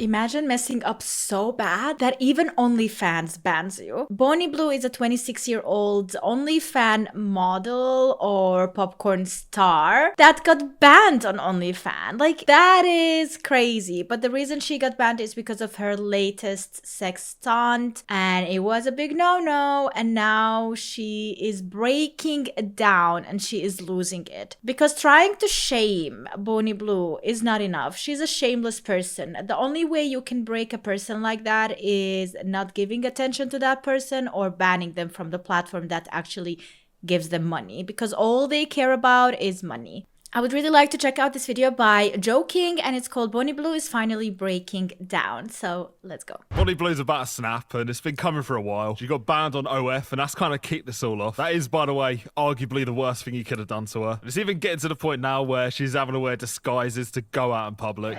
Imagine messing up so bad that even OnlyFans bans you. Bonnie Blue is a 26-year-old OnlyFans model or popcorn star that got banned on OnlyFans. Like, that is crazy. But the reason she got banned is because of her latest sex stunt, and it was a big no-no, and now she is breaking down and she is losing it. Because trying to shame Bonnie Blue is not enough. She's a shameless person. The only way you can break a person like that is not giving attention to that person or banning them from the platform that actually gives them money, because all they care about is money. I would really like to check out this video by Debunking, and it's called Bonnie Blue is Finally Breaking Down. So let's go. Bonnie Blue's about to snap, and it's been coming for a while. She got banned on OF, and that's kind of kicked this all off. That is, by the way, arguably the worst thing you could have done to her. And it's even getting to the point now where she's having to wear disguises to go out in public.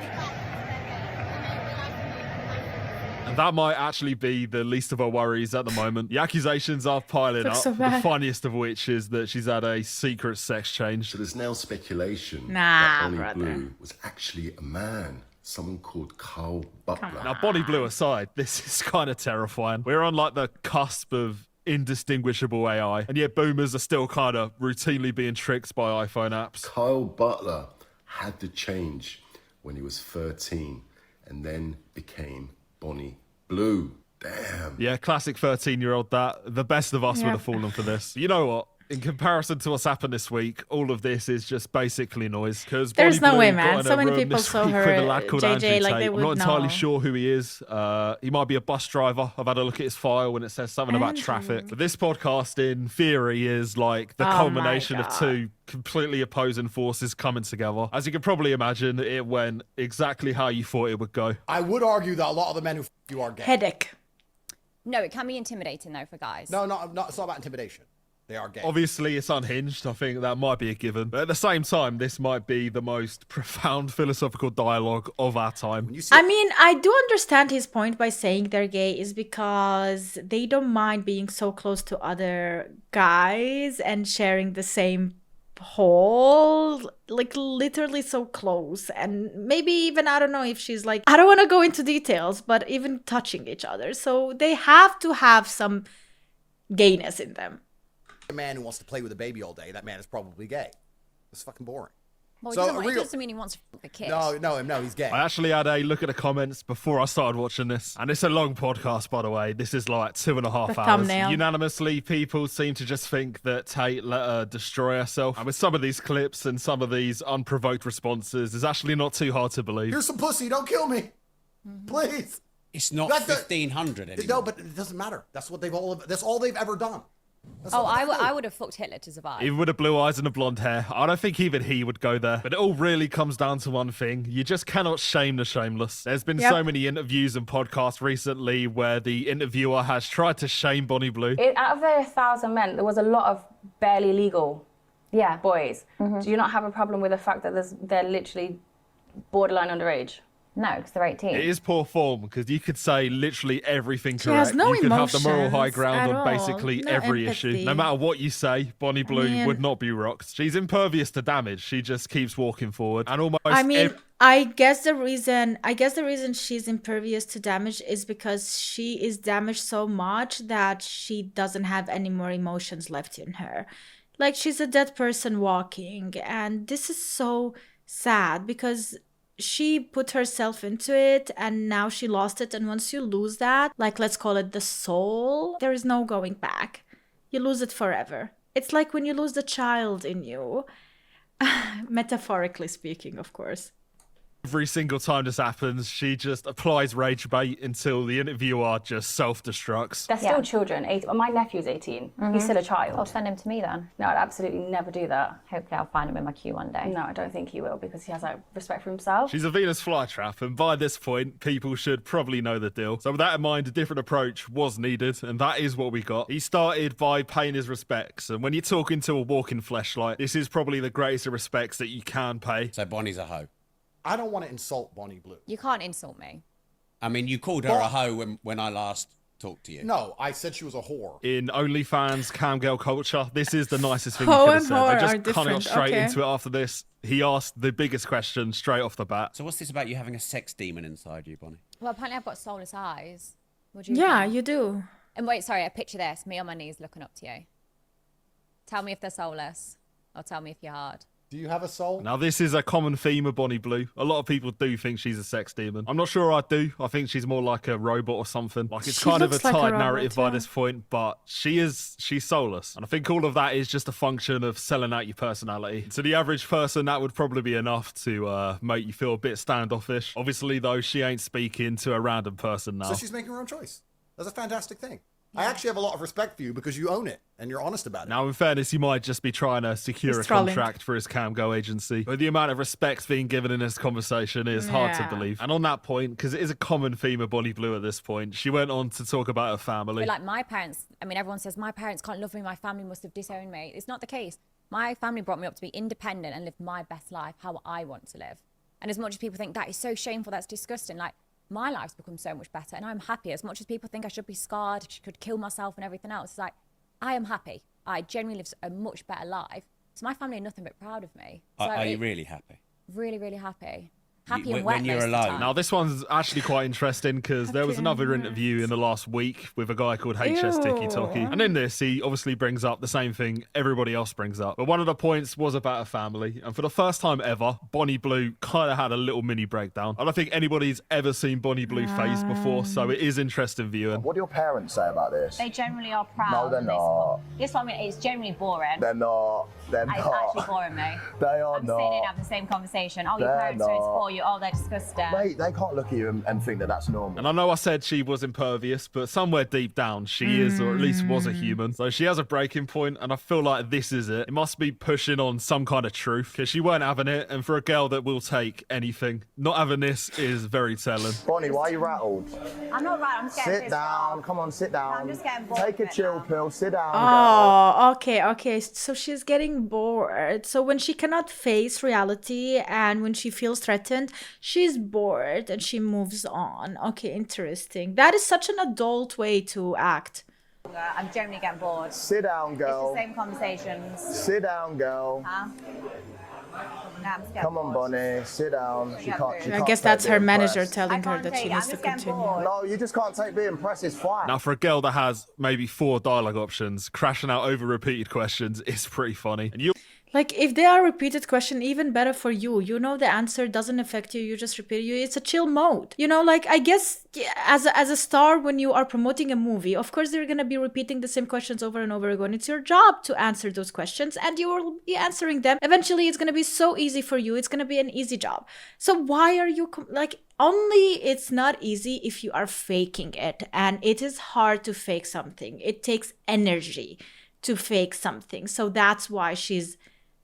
And that might actually be the least of her worries at the moment. The accusations are piling up, so the funniest of which is that she's had a secret sex change. So there's now speculation Nah, that Bonnie brother. Blue was actually a man, someone called Kyle Butler. Now, Bonnie Blue aside, this is kind of terrifying. We're on like the cusp of indistinguishable AI, and yet boomers are still kind of routinely being tricked by iPhone apps. Kyle Butler had to change when he was 13 and then became Bonnie Blue. Damn. Yeah, classic 13-year-old that. The best of us would have fallen for this. You know what? In comparison to what's happened this week, all of this is just basically noise. Because There's Bonnie no Blue way, got man. in So a many room people this saw week her, with a lad called JJ, Andrew like they Tate. would I'm not entirely know. sure who he is. He might be a bus driver. I've had a look at his file and it says something about Andrew. traffic. But this podcast, in theory, is like the Oh my culmination of God. two completely opposing forces coming together. As you can probably imagine, it went exactly how you thought it would go. I would argue that a lot of the men who you are gay. Headache. No, it can be intimidating though for guys. No, it's not about intimidation. They are gay. Obviously, it's unhinged. I think that might be a given. But at the same time, this might be the most profound philosophical dialogue of our time. When you see I mean, I do understand his point by saying they're gay is because they don't mind being so close to other guys and sharing the same hole, like literally so close. And maybe even, I don't know if she's like, I don't want to go into details, but even touching each other. So they have to have some gayness in them. a man who wants to play with a baby all day, that man is probably gay. It's fucking boring. Well, So, it doesn't mean he wants to fuck the kid. No, he's gay. I actually had a look at the comments before I started watching this. And it's a long podcast, by the way. This is like 2.5 hours. thumbnail. Unanimously, people seem to just think that Tate let her destroy herself. And with some of these clips and some of these unprovoked responses, it's actually not too hard to believe. Here's some pussy. Don't kill me. Please. It's not That- that- 1500 anymore. No, but it doesn't matter. That's all they've ever done. That's Oh, all they do. I would have fucked Hitler to survive. Even with the blue eyes and the blonde hair, I don't think even he would go there. But it all really comes down to one thing. You just cannot shame the shameless. There's been so many interviews and podcasts recently where the interviewer has tried to shame Bonnie Blue. Out of the 1,000 men, there was a lot of barely legal boys. Do you not have a problem with the fact that they're literally borderline underage? No, because they're 18. It is poor form because you could say literally everything She has correct. no You could have the moral high emotions ground at on all. basically No every empathy. issue. No matter what you say, Bonnie Blue mean- would not be rocked. She's impervious to damage. She just keeps walking forward. And almost I mean, I guess the reason she's impervious to damage is because she is damaged so much that she doesn't have any more emotions left in her. Like, she's a dead person walking, and this is so sad because she put herself into it and now she lost it. And once you lose that, like, let's call it the soul, there is no going back. You lose it forever. It's like when you lose the child in you. Metaphorically speaking, of course. every single time this happens, she just applies rage bait until the interviewer just self-destructs. They're still children. My nephew's 18. He's still a child. I'll send him to me then. No, I'd absolutely never do that. Hopefully I'll find him in my queue one day. No, I don't think he will because he has like respect for himself. She's a Venus flytrap, and by this point, people should probably know the deal. So with that in mind, a different approach was needed, and that is what we got. He started by paying his respects, and when you're talking to a walking fleshlight, this is probably the greatest of respects that you can pay. So Bonnie's a hoe. I don't want to insult Bonnie Blue. You can't insult me. I mean, you called her a hoe when I last talk to you? No, I said she was a whore. In OnlyFans camgirl culture, this is the nicest thing Hoe you could and have said. whore I are just kind of got different, straight okay. into it after this. He asked the biggest question straight off the bat. So what's this about you having a sex demon inside you, Bonnie? Well, apparently I've got soulless eyes. What do you Yeah, think? you do. And wait, sorry, I picture this. Me on my knees looking up to you. Tell me if they're soulless. Or tell me if you're hard. Do you have a soul? Now, this is a common theme of Bonnie Blue. A lot of people do think she's a sex demon. I'm not sure I do. I think she's more like a robot or something. Like, it's She kind of a looks like a tired robot, narrative by yeah. this point, but she's soulless. And I think all of that is just a function of selling out your personality. To the average person, that would probably be enough to make you feel a bit standoffish. Obviously, though, she ain't speaking to a random person now. So she's making her own choice. That's a fantastic thing. I actually have a lot of respect for you because you own it and you're honest about it. Now, in fairness, he might just be trying to secure He's a trolling. contract for his camgo agency. But the amount of respect being given in this conversation is hard to Yeah. believe. And on that point, because it is a common theme of Bonnie Blue at this point, she went on to talk about her family. But like my parents, I mean, everyone says my parents can't love me, my family must have disowned me. It's not the case. My family brought me up to be independent and live my best life, how I want to live. And as much as people think that is so shameful, that's disgusting, like my life's become so much better and I'm happy. As much as people think I should be scarred, could kill myself and everything else, it's like, I am happy. I genuinely live a much better life. So my family are nothing but proud of me. So Are you really happy? really, really happy? Happy You- and wet when you're most of the alone. time. Now, this one's actually quite interesting because there was another interview in the last week with a guy called HS Tiki Toki. And in this, he obviously brings up the same thing everybody else brings up. But one of the points was about a family. And for the first time ever, Bonnie Blue kind of had a little mini breakdown. I don't think anybody's ever seen Bonnie Blue face before, so it is interesting viewing. What do your parents say about this? They generally are proud. No, they're and they not. support. This one, it's generally boring. They're not. They're It's not. actually boring me. They are I'm sitting in not. having the same conversation. Oh, your They're parents don't not. support you. Oh, they're disgusting. Mate, they can't look at you and think that that's normal. And I know I said she was impervious, but somewhere deep down, she is, or at least was a human. So she has a breaking point, and I feel like this is it. It must be pushing on some kind of truth, because she weren't having it, and for a girl that will take anything, not having this is very telling. Bonnie, why are you rattled? I'm not right. I'm just getting Sit pissed down. off. Come on, sit down. I'm just getting bored Take a of it chill now. pill. Sit down. girl. Oh, okay. So she's getting bored. So when she cannot face reality and when she feels threatened, she's bored and she moves on. Okay, interesting. That is such an adult way to act. I'm generally getting bored. Sit down, It's girl. the same conversations. Sit down, girl. Huh? Nah, I'm just getting Come on, bored. Bonnie. Sit down. She Yeah, can't. She I can't guess take that's her being manager pressed. telling I her can't that take she it. I'm needs to just getting continue. bored. No, you just can't take being pressed. It's fine. Now, for a girl that has maybe 4 dialogue options, crashing out over repeated questions is pretty funny. And you Like, if they are repeated question, even better for you. You know the answer doesn't affect you. You just repeat it. It's a chill mode. You know, like, I guess yeah, as a star, when you are promoting a movie, of course, they're going to be repeating the same questions over and over again. It's your job to answer those questions, and you will be answering them. Eventually, it's going to be so easy for you. It's going to be an easy job. So why are you, only it's not easy if you are faking it. And it is hard to fake something. It takes energy to fake something. So that's why she's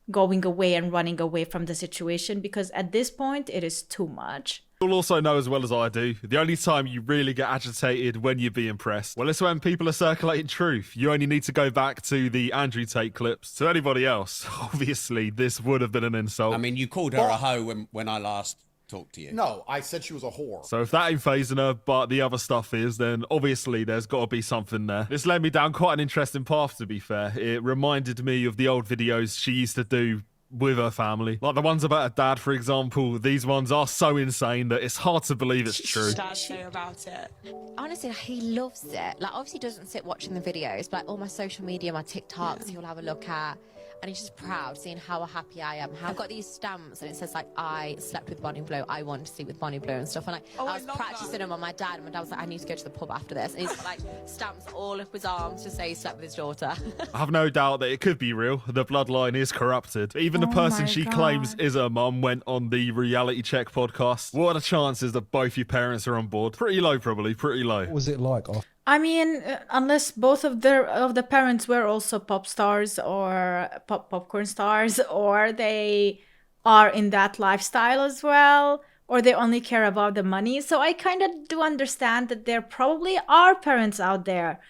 going away and running away from the situation, because at this point it is too much. You'll also know as well as I do, the only time you really get agitated when you're being pressed, well, it's when people are circulating truth. You only need to go back to the Andrew Tate clips. To anybody else, obviously, this would have been an insult. I mean, you called her a hoe when I last talked to you. No, I said she was a whore. So if that ain't phasing her, but the other stuff is, then obviously there's got to be something there. This led me down quite an interesting path, to be fair. It reminded me of the old videos she used to do with her family. Like the ones about her dad, for example. These ones are so insane that it's hard to believe it's true. Dad say about it? Honestly, he loves it. Like, obviously, he doesn't sit watching the videos, but like, all my social media, my TikToks, he'll have a look at. And he's just proud seeing how happy I am. I've got these stamps and it says like, I slept with Bonnie Blue, I want to sleep with Bonnie Blue and stuff. And like, I was practicing them on my dad, and my dad was like, I need to go to the pub after this. And he's got like stamps all up his arms to say he slept with his daughter. I have no doubt that it could be real. The bloodline is corrupted. Even the person she claims is her mum went on the Reality Check podcast. What are the chances that both your parents are on board? Pretty low, probably. Pretty low. What was it like? I mean, unless both of the parents were also pop stars or popcorn stars, or they are in that lifestyle as well, or they only care about the money. So I kind of do understand that there probably are parents out there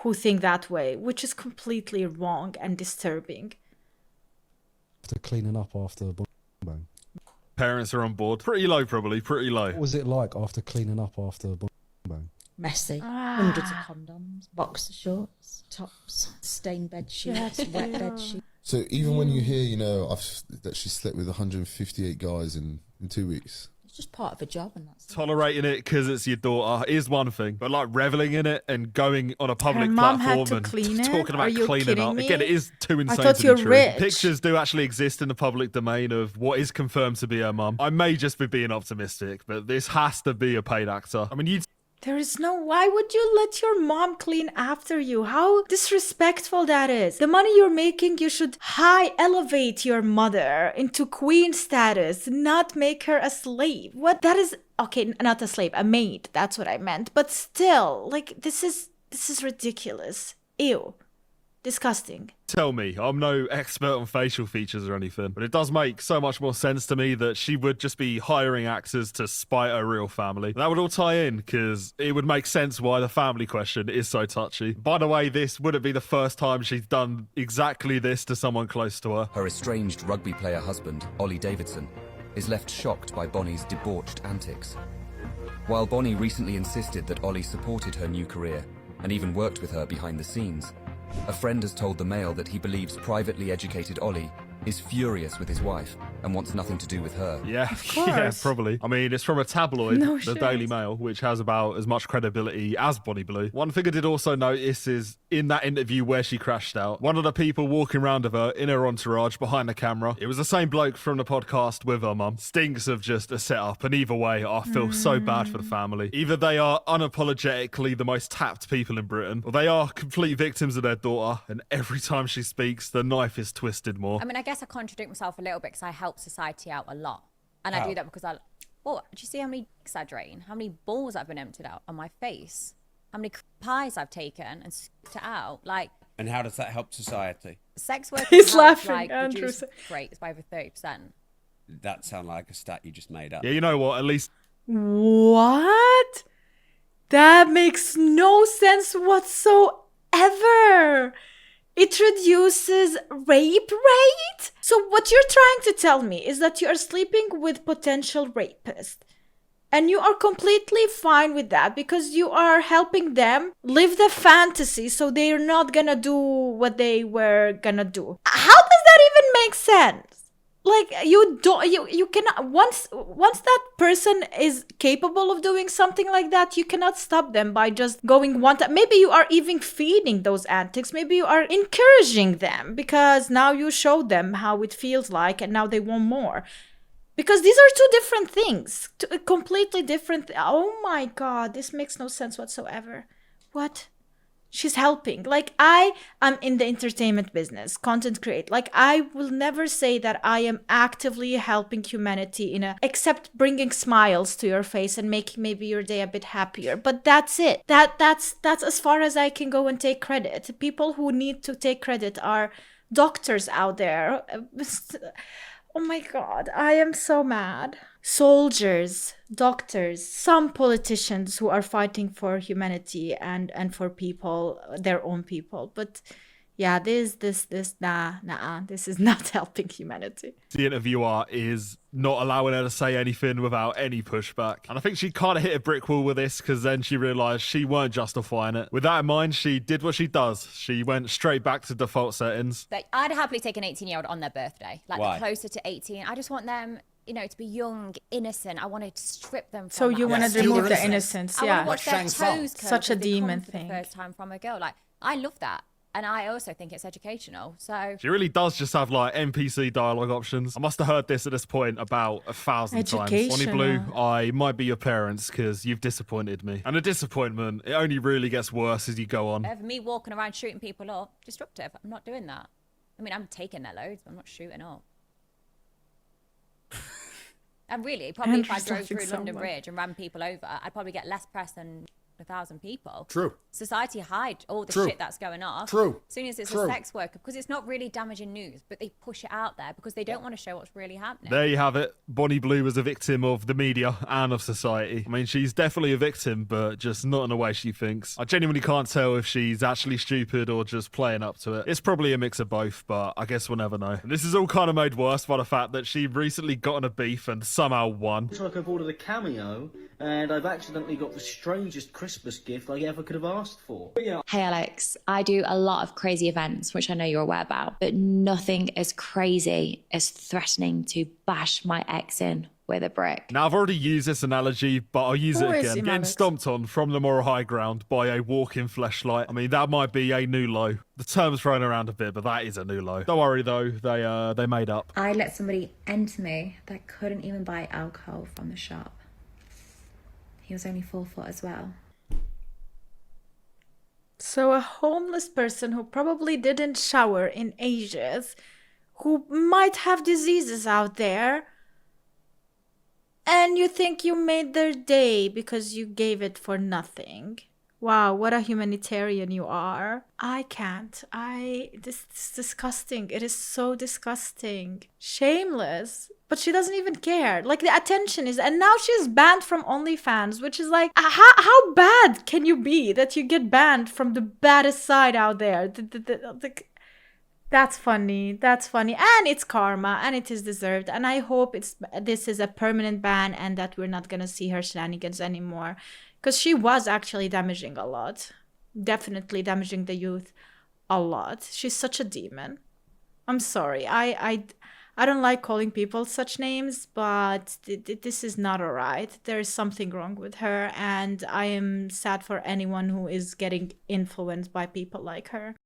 who think that way, which is completely wrong and disturbing. After cleaning up after the bang. Parents are on board. Pretty low, probably. Pretty low. What was it like after cleaning up after the bang? Messy. Hundreds of condoms, boxer shorts, tops, stained bed sheets, wet bed sheets. So even when you hear, you know, that she slept with 158 guys in 2 weeks. It's just part of a job, and that's Tolerating it because it's your daughter is one thing, but like reveling in it and going on a public mom platform had to and clean it? talking Are about you cleaning kidding up. me? Again, it is too insane thought to you're be true. rich. Pictures do actually exist in the public domain of what is confirmed to be her mum. I may just be being optimistic, but this has to be a paid actor. I mean, you There is no. Why would you let your mom clean after you? How disrespectful that is. The money you're making, you should elevate your mother into queen status, not make her a slave. What? That is okay. Not a slave, a maid. That's what I meant. But still, like this is ridiculous. Ew. Disgusting. tell me, I'm no expert on facial features or anything, but it does make so much more sense to me that she would just be hiring actors to spite her real family. That would all tie in, because it would make sense why the family question is so touchy. By the way, this wouldn't be the first time she's done exactly this to someone close to her. Her estranged rugby player husband, Ollie Davidson, is left shocked by Bonnie's debauched antics. While Bonnie recently insisted that Ollie supported her new career and even worked with her behind the scenes, a friend has told the Mail that he believes privately educated Ollie is furious with his wife and wants nothing to do with her. Yeah, yeah, probably. I mean, it's from a tabloid, No the shit. Daily Mail, which has about as much credibility as Bonnie Blue. One thing I did also notice is in that interview where she crashed out, one of the people walking around with her in her entourage behind the camera, it was the same bloke from the podcast with her mum. Stinks of just a setup, and either way, I feel so bad for the family. Either they are unapologetically the most tapped people in Britain, or they are complete victims of their daughter, and every time she speaks, the knife is twisted more. I mean, I guess I contradict myself a little bit because I help society out a lot. And I How? do that because well, do you see how many exaggerating? How many balls I've been emptied out on my face? How many pies I've taken and spit it out? Like, And how does that help society? sex workers He's help, laughing, like, Andrew. reduce rates by over 30%. That sounds like a stat you just made up. Yeah, you know what? At least What? That makes no sense whatsoever. It reduces rape rate? So what you're trying to tell me is that you are sleeping with potential rapists. And you are completely fine with that because you are helping them live the fantasy so they're not gonna do what they were gonna do. How does that even make sense? Like you cannot once that person is capable of doing something like that, you cannot stop them by just going one time. Maybe you are even feeding those antics. Maybe you are encouraging them because now you showed them how it feels like and now they want more. Because these are two different things, completely different. Oh my God, this makes no sense whatsoever. What? She's helping. Like, I am in the entertainment business, content create. Like, I will never say that I am actively helping humanity except bringing smiles to your face and making maybe your day a bit happier. But that's it. That's as far as I can go and take credit. People who need to take credit are doctors out there. Oh my God, I am so mad. Soldiers, doctors, some politicians who are fighting for humanity and for people, their own people. But yeah, this is not helping humanity. the interviewer is not allowing her to say anything without any pushback. And I think she kind of hit a brick wall with this because then she realised she weren't justifying it. With that in mind, she did what she does. She went straight back to default settings. Like, I'd happily take an 18-year-old on their birthday. Like, Why? closer to 18. I just want them, to be young, innocent. I want to strip them from So that. you want to remove the innocence, I yeah. want to watch their toes curl Such a as they come demon for thing. the first time from a girl. Like, I love that. And I also think it's educational. So She really does just have like NPC dialogue options. I must have heard this at this point about 1,000 times. Bonnie Blue, I might be your parents because you've disappointed me. And a disappointment, it only really gets worse as you go on. of me walking around shooting people up, disruptive. I'm not doing that. I mean, I'm taking their loads, but I'm not shooting up. And really, probably if I Andrew's drove laughing through so London much. Bridge and ran people over, I'd probably get less press than 1,000 people. True. Society hide all the True. shit that's going off. True. As soon as it's True. a sex worker, because it's not really damaging news, but they push it out there because they don't want to show what's really happening. There you have it. Bonnie Blue was a victim of the media and of society. I mean, she's definitely a victim, but just not in the way she thinks. I genuinely can't tell if she's actually stupid or just playing up to it. It's probably a mix of both, but I guess we'll never know. And this is all kind of made worse by the fact that she recently got in a beef and somehow won. Like I've ordered a cameo and I've accidentally got the strangest Christmas gift I ever could have asked for. But yeah. Hey Alex, I do a lot of crazy events, which I know you're aware about, but nothing as crazy as threatening to bash my ex in with a brick. Now, I've already used this analogy, but I'll use it again. Getting stomped on from the moral high ground by a walking fleshlight. I mean, that might be a new low. The term's thrown around a bit, but that is a new low. Don't worry, though. They made up. I let somebody enter me that couldn't even buy alcohol from the shop. He was only 4 foot as well. So a homeless person who probably didn't shower in ages, who might have diseases out there, and you think you made their day because you gave it for nothing. Wow, what a humanitarian you are. I can't. This is disgusting. It is so disgusting. Shameless. But she doesn't even care. Like, the attention is... And now she's banned from OnlyFans, which is like... How bad can you be that you get banned from the baddest side out there? That's funny. That's funny. And it's karma. And it is deserved. And I hope this is a permanent ban and that we're not going to see her shenanigans anymore. Because she was actually damaging a lot. Definitely damaging the youth a lot. She's such a demon. I'm sorry. I don't like calling people such names, but this is not alright. There is something wrong with her, and I am sad for anyone who is getting influenced by people like her.